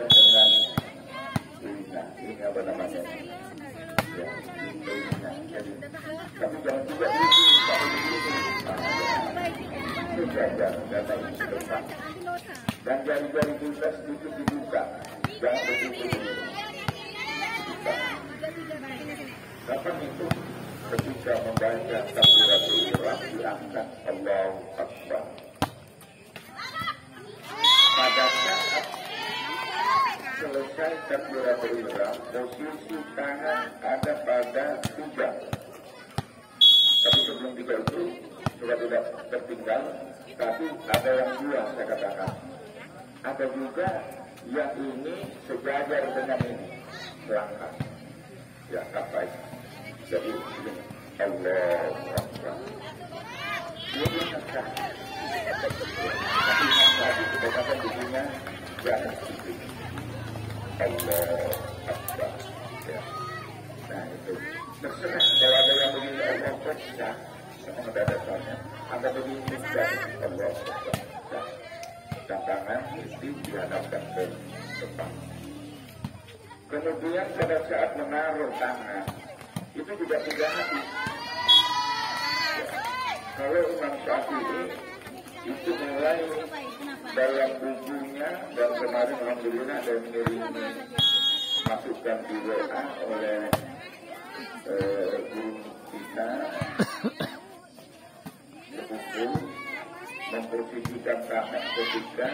dengan ini apa namanya? Ya, jadi, tapi jangan juga sejajar data ini depan. Dan jari-jari kita sedikit dibuka, jangan begitu. Kapan itu? Ketika membaca takbiratul ihram diangkat Allahu Akbar. Pada saat selesai takbiratul ihram, posisi tangan ada pada 3. Tapi sebelum 3 itu sudah tidak tertinggal, tapi ada yang 2 saya katakan. Ada juga yang ini sejajar dengan ini, selangkah. Ya, apa itu? Jadi Allah Akbar. Ini angkat. Tapi tadi kita katakan bunyinya jangan seperti ini. Allah Akbar. Ya. Nah itu terserah kalau ada yang begini Allah Akbar, memang ada dasarnya. Ada begini dan Allah Akbar. Dan tangan mesti dihadapkan ke depan. Kemudian pada saat menaruh tangan itu juga tidak habis. Ya. Kalau Imam Syafi'i itu mulai dalam bukunya, dan kemarin alhamdulillah ada yang mengirimnya masukkan di WA oleh guru kita, buku memposisikan tangan ketika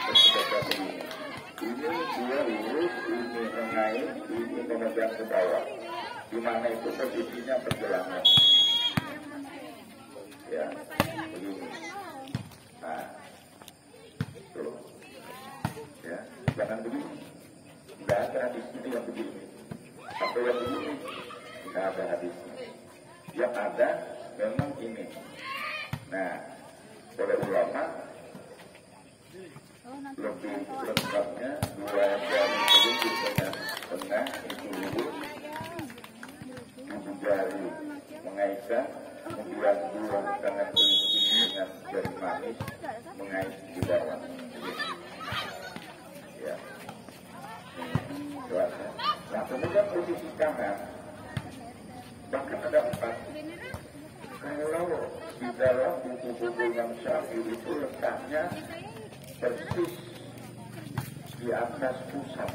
bersebeda begini. Ini dia lurus, ini mengait, ini memegang ke bawah. Di mana itu posisinya pergelangan. Ya, begini. Nah, tuh. Ya, jangan begini. Tidak ada hadis itu yang begini. Atau yang begini, tidak ada hadisnya. Yang ada memang ini. Nah, oleh ulama lebih lengkapnya 2 jari telunjuk dengan tengah itu lurus, 7 jari mengaitkan, kemudian 2 tangan telunjuk dengan jari manis mengait di bawah. Ya. Nah, kemudian posisi tangan bahkan ada 4. Kalau di dalam buku-buku yang Syafi'i itu letaknya persis di atas pusat,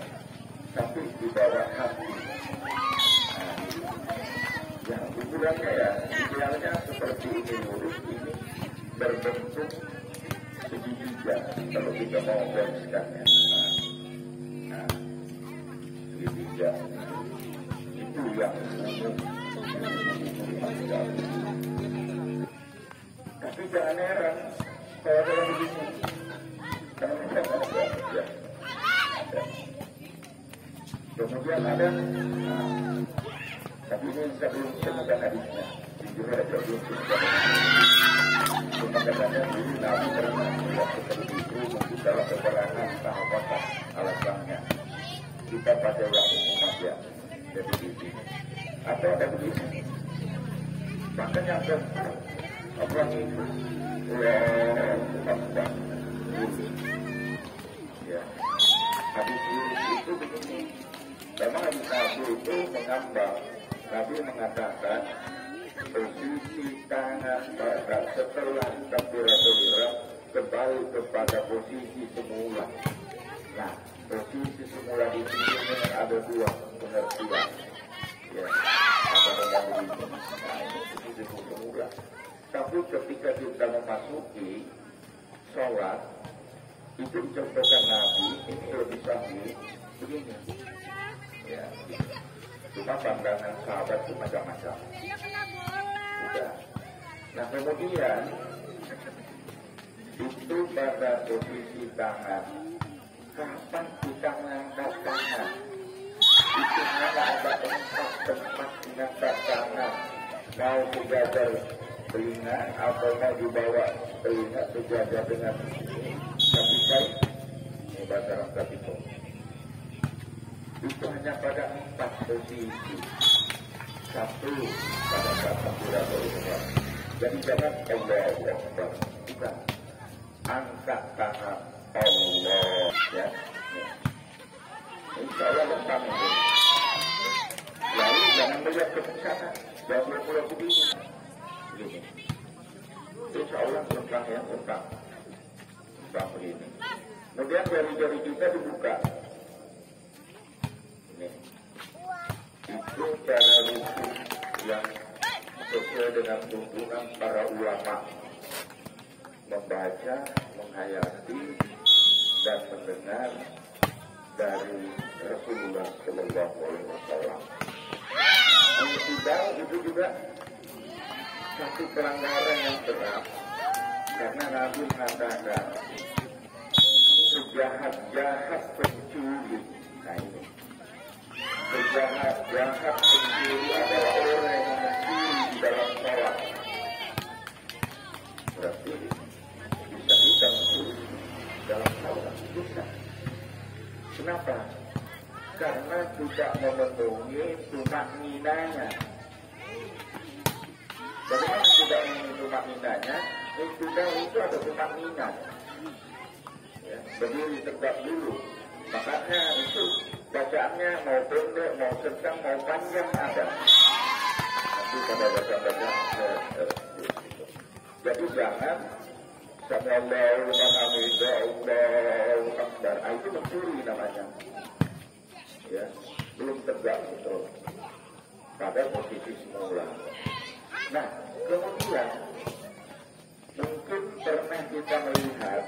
tapi di bawah hati. Nah, ya ukurannya ya, idealnya seperti ini, lurus ini berbentuk segitiga kalau kita mau gariskannya. Nah, segitiga itu yang umum. Tapi jangan heran kalau ada yang begini. Ya. Kemudian ada, tapi ini saya belum temukan hadisnya. Jujur saja belum temukan. Cuma katanya dulu Nabi pernah melihat seperti itu mungkin dalam peperangan sahabat alasannya. Kita pada yang umum saja. Jadi di sini. Atau ada begini. Bahkan yang keempat, orang itu Akbar. Ya, hadis itu begini. Memang hadis Nabi itu menggambar. Nabi mengatakan posisi tangan pada setelah takbiratul ihram kembali kepada posisi semula. Nah, posisi semula di sini memang ada 2 pengertian. Ya, ada yang begini. Nah, ini posisi semula. Tapi ketika kita memasuki sholat, itu dicontohkan Nabi, ini lebih sahih, begini. Ya, cuma pandangan sahabat itu macam-macam. Sudah. Nah kemudian, itu pada posisi tangan, kapan kita mengangkat tangan? Itu hanya ada tempat mengangkat tangan. Mau sejajar telinga atau mau dibawa telinga sejajar dengan ini. Tapi baik, ini bahasa Arab itu hanya pada 4 posisi. 1 pada saat takbiratul ihram. Jadi jangan Allahu Akbar, bukan. Angkat tangan Allah, ya. belakang itu. Lalu jangan melihat ke sana, jangan melihat ke begini. Begini. Insya Allah tentang yang tentang begini. Kemudian jari-jari kita dibuka. Ini. Itu cara ruku yang sesuai dengan tuntunan para ulama, membaca, menghayati, dan mendengar dari Rasulullah Shallallahu Alaihi Wasallam. Tidak, itu juga satu pelanggaran yang berat, karena Nabi mengatakan sejahat-jahat pencuri. Nah ini, sejahat-jahat pencuri adalah orang yang mencuri di dalam sholat. Berarti bisa kita mencuri dalam sholat, bisa. Kenapa? Karena tidak memenuhi tumak ninanya. Bagaimana tidak memenuhi tumak ninanya? Itu ada tumak nina. Ya, berdiri tegak dulu. Makanya itu bacaannya mau pendek, mau sedang, mau panjang ada. Nanti pada baca-baca. Jadi jangan Sallallahu Allahu Akbar. Itu mencuri namanya. Ya, belum tegak betul pada posisi semula. Nah, kemudian mungkin pernah kita melihat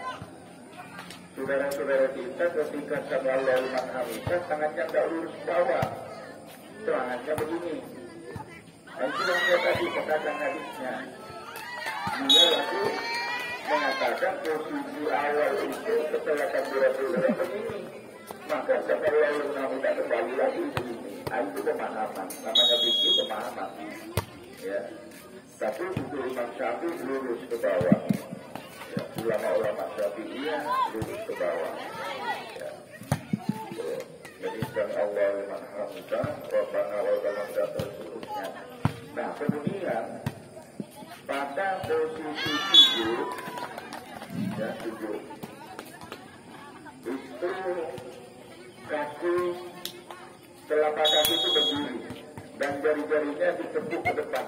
saudara-saudara kita ketika Sallallahu Alaihi Wasallam tangannya tidak lurus ke bawah, tangannya begini. Dan itu yang saya tadi katakan hadisnya. Dia lalu mengatakan posisi awal itu setelah takbiratul ihram begini. Maka setelah Nabi tidak kembali lagi begini. Itu pemahaman, namanya fikih pemahaman. Ya, tapi untuk Imam Syafi'i lurus ke bawah. Ya, ulama-ulama Syafi'iyah lurus ke bawah. Ya. Jadi dan Allah Mahamida, Rabbana wa Ta'ala seterusnya. Nah, kemudian pada posisi sujud, ya sujud itu kaki telapak kaki itu berdiri dan jari-jarinya ditekuk ke depan.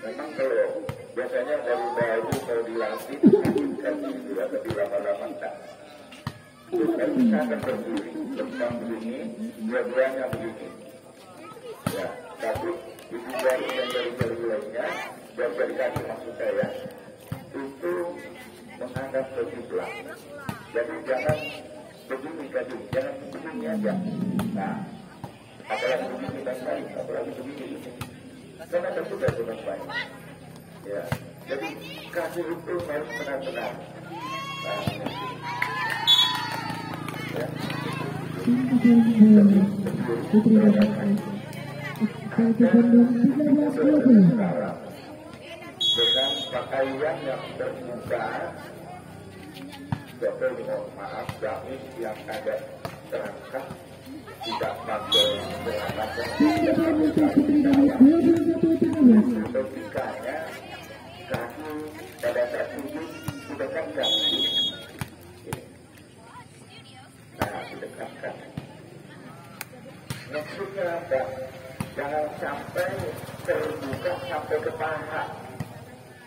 Memang kalau biasanya dari baju kalau dilatih kaki juga tapi lama-lama tak. Terus kalau bisa akan berdiri tentang begini, dua-duanya begini. Ya, tapi ibu jari dan jari-jari lainnya, jari-jari kaki maksud saya, itu menghadap ke kiblat. Jadi jangan begini kaki, jangan begini aja. Nah, apalagi begini baik, apalagi begini. Karena tentu tidak baik. Ya, jadi kaki itu harus benar-benar. Nah, ya. Dengan pakaian yang terbuka, betul, mohon maaf, gamis yang ada terangkat, tidak pakai celana logikanya kaki pada saat sujud didekatkan. Nah, didekatkan. Maksudnya apa? Jangan sampai terbuka sampai ke paha.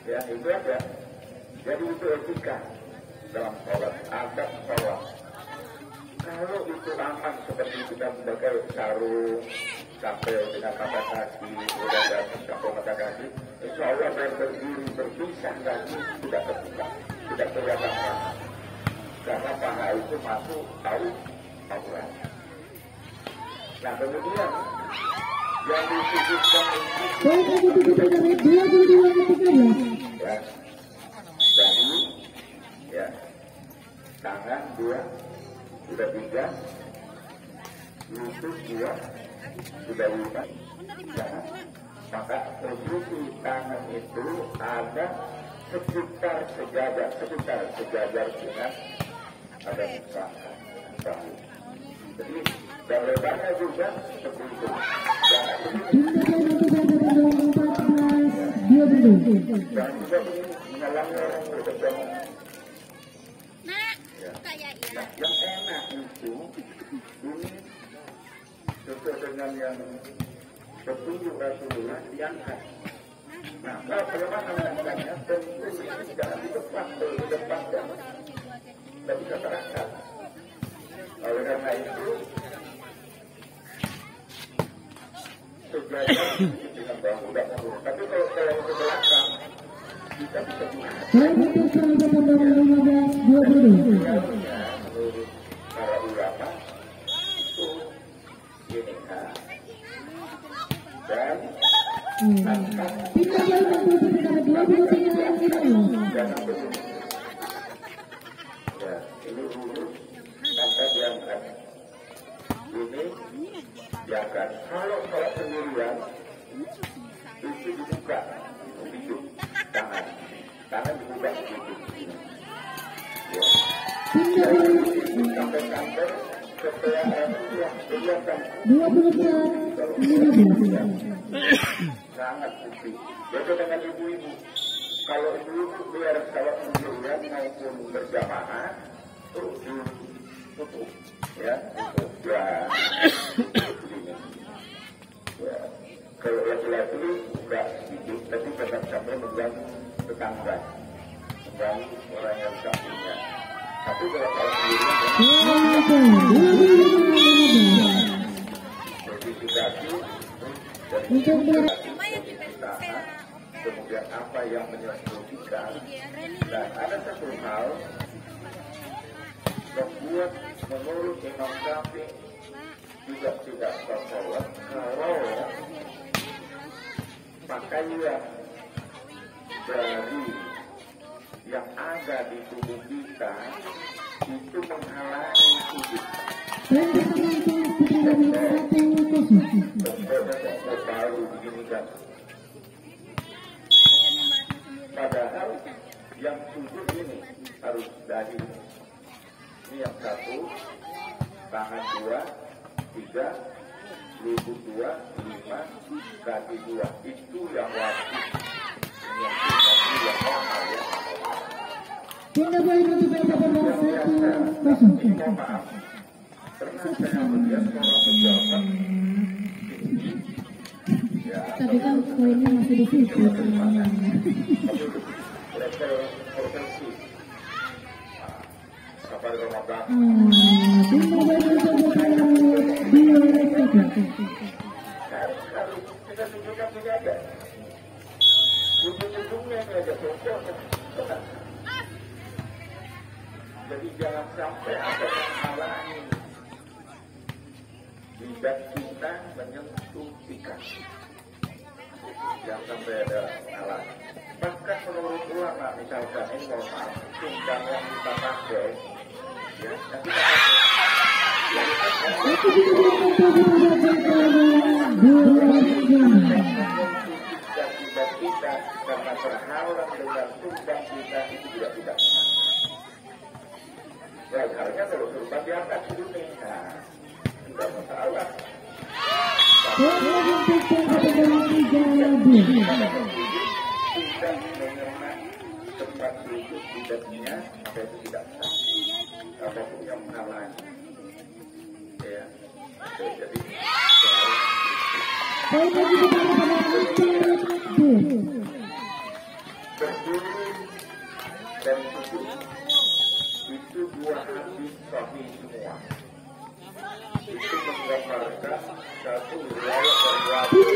Ya, itu aja. Jadi itu etika dalam sholat, adab sholat. Kalau itu aman seperti kita memakai sarung sampai dengan mata kaki, udah datang sampai mata kaki, insya Allah berdiri berpisah kaki tidak terbuka, tidak kelihatan paha. Karena paha itu masuk tahu aurat. Nah kemudian yang disebutkan ya, dari ya tangan dua sudah tiga, lutut dua sudah lima. Jangan. Maka posisi tangan itu ada sekitar sejajar dengan ada misalkan bahu. Jadi dan lebarnya juga seperti itu. Jangan juga begini mengalami orang berkecamuk. Nak, kayak ya. Nah, yang enak itu ini sesuai dengan yang petunjuk Rasulullah diangkat. Nah, kalau bagaimana mengangkatnya, tentu jangan di depan dan tidak bisa terangkat. Oleh karena itu, sejajar dengan bahu dan mulut. Tapi kalau ke belakang, kita bisa menurut para ulama itu ini dan jangan begini. Ya, ini lurus angkat diangkat. Ini diangkat. Kalau sholat sendirian itu dibuka, begitu tangan dibuka begitu. Ya. Sampai setelah yang kelihatan 20 sangat putih. Beda dengan ibu-ibu. Kalau ibu-ibu biar kalau sendirian maupun berjamaah terus tutup, ya, tutup. Ya. Kalau laki-laki enggak sedikit, tapi tetap sampai mengganggu tetangga, mengganggu orang yang sampingnya. Tapi kalau sendirian sertifikasi kemudian apa yang menyebutkan, dan ada satu hal membuat menurut Imam Syafi'i juga tidak sholat kalau pakaian dari yang ada di tubuh kita itu menghalangi sujud. Baru begini kan. Padahal yang sujud ini harus dari ini yang satu, tangan 2, 3, lutut 2, 5, kaki 2. Itu yang wajib. Yang normal ya. Tidak boleh mencoba maaf. Pernah saya melihat seorang pejabat. Ya, tapi kan poinnya masih di situ. Profesi. Kapal Ramadan. Tidak boleh mencoba Harus kita tunjukkan ini aja. Ujung-ujungnya ini aja contoh. Jadi jangan sampai ada yang halangi lidah kita menyentuh ikan. Jangan sampai ada halang. Bahkan menurut ulama misalkan ini mohon maaf, pinggang yang kita pakai, ya, nanti kita karena terhalang dengan tumbang kita itu juga tidak. Ya, harusnya kalau surban diangkat dulu nih, nah, tidak masalah. Tidak mengenai tempat sujud tidaknya, maka itu tidak sah. Apapun yang menghalangi, ya. Jadi berdiri dan sujud itu dua hadis sahih semua. Itu menggambarkan satu riwayat hadis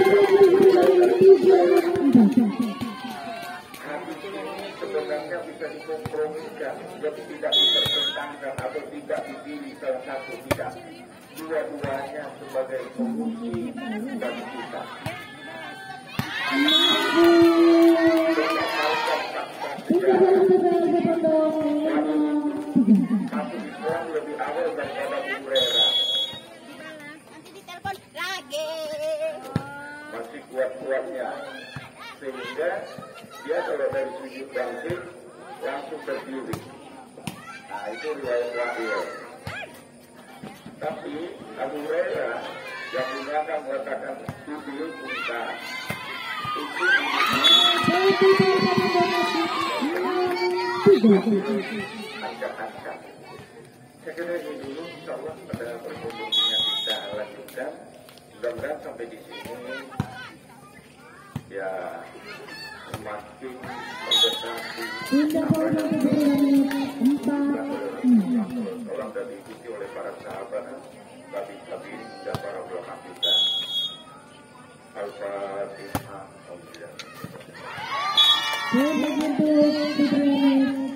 ini sebenarnya bisa dikompromikan, jadi tidak dipertentangkan atau tidak dipilih salah satu, tidak. Dua-duanya sebagai solusi bagi kita. Masuk Islam lebih awal daripada Abu Hurairah. Masih kuat-kuatnya, sehingga dia kalau dari sujud bangkit langsung berdiri. Nah, itu riwayat wahyu. Tapi Abu Hurairah yang mengatakan sujud kita itu angkat-angkat. Saya kira ini dulu, insya Allah pada pertemuannya kita lanjutkan. Mudah-mudahan sampai di sini ya semakin mendekati Bunda poin untuk PTN 4. orang dan diikuti oleh para sahabat, nabi-nabi dan para ulama kita. Al-Fatihah. Poin untuk PTN 5.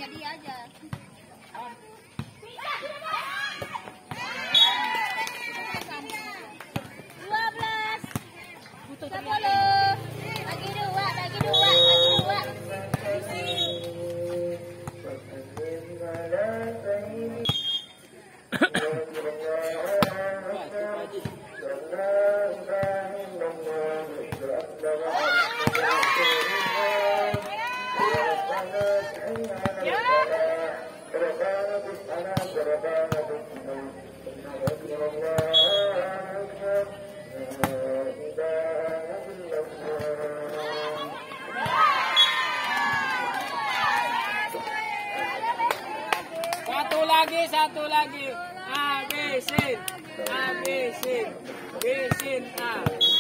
Jadi aja. Satu lagi. Habisin. Habisin. Habisin.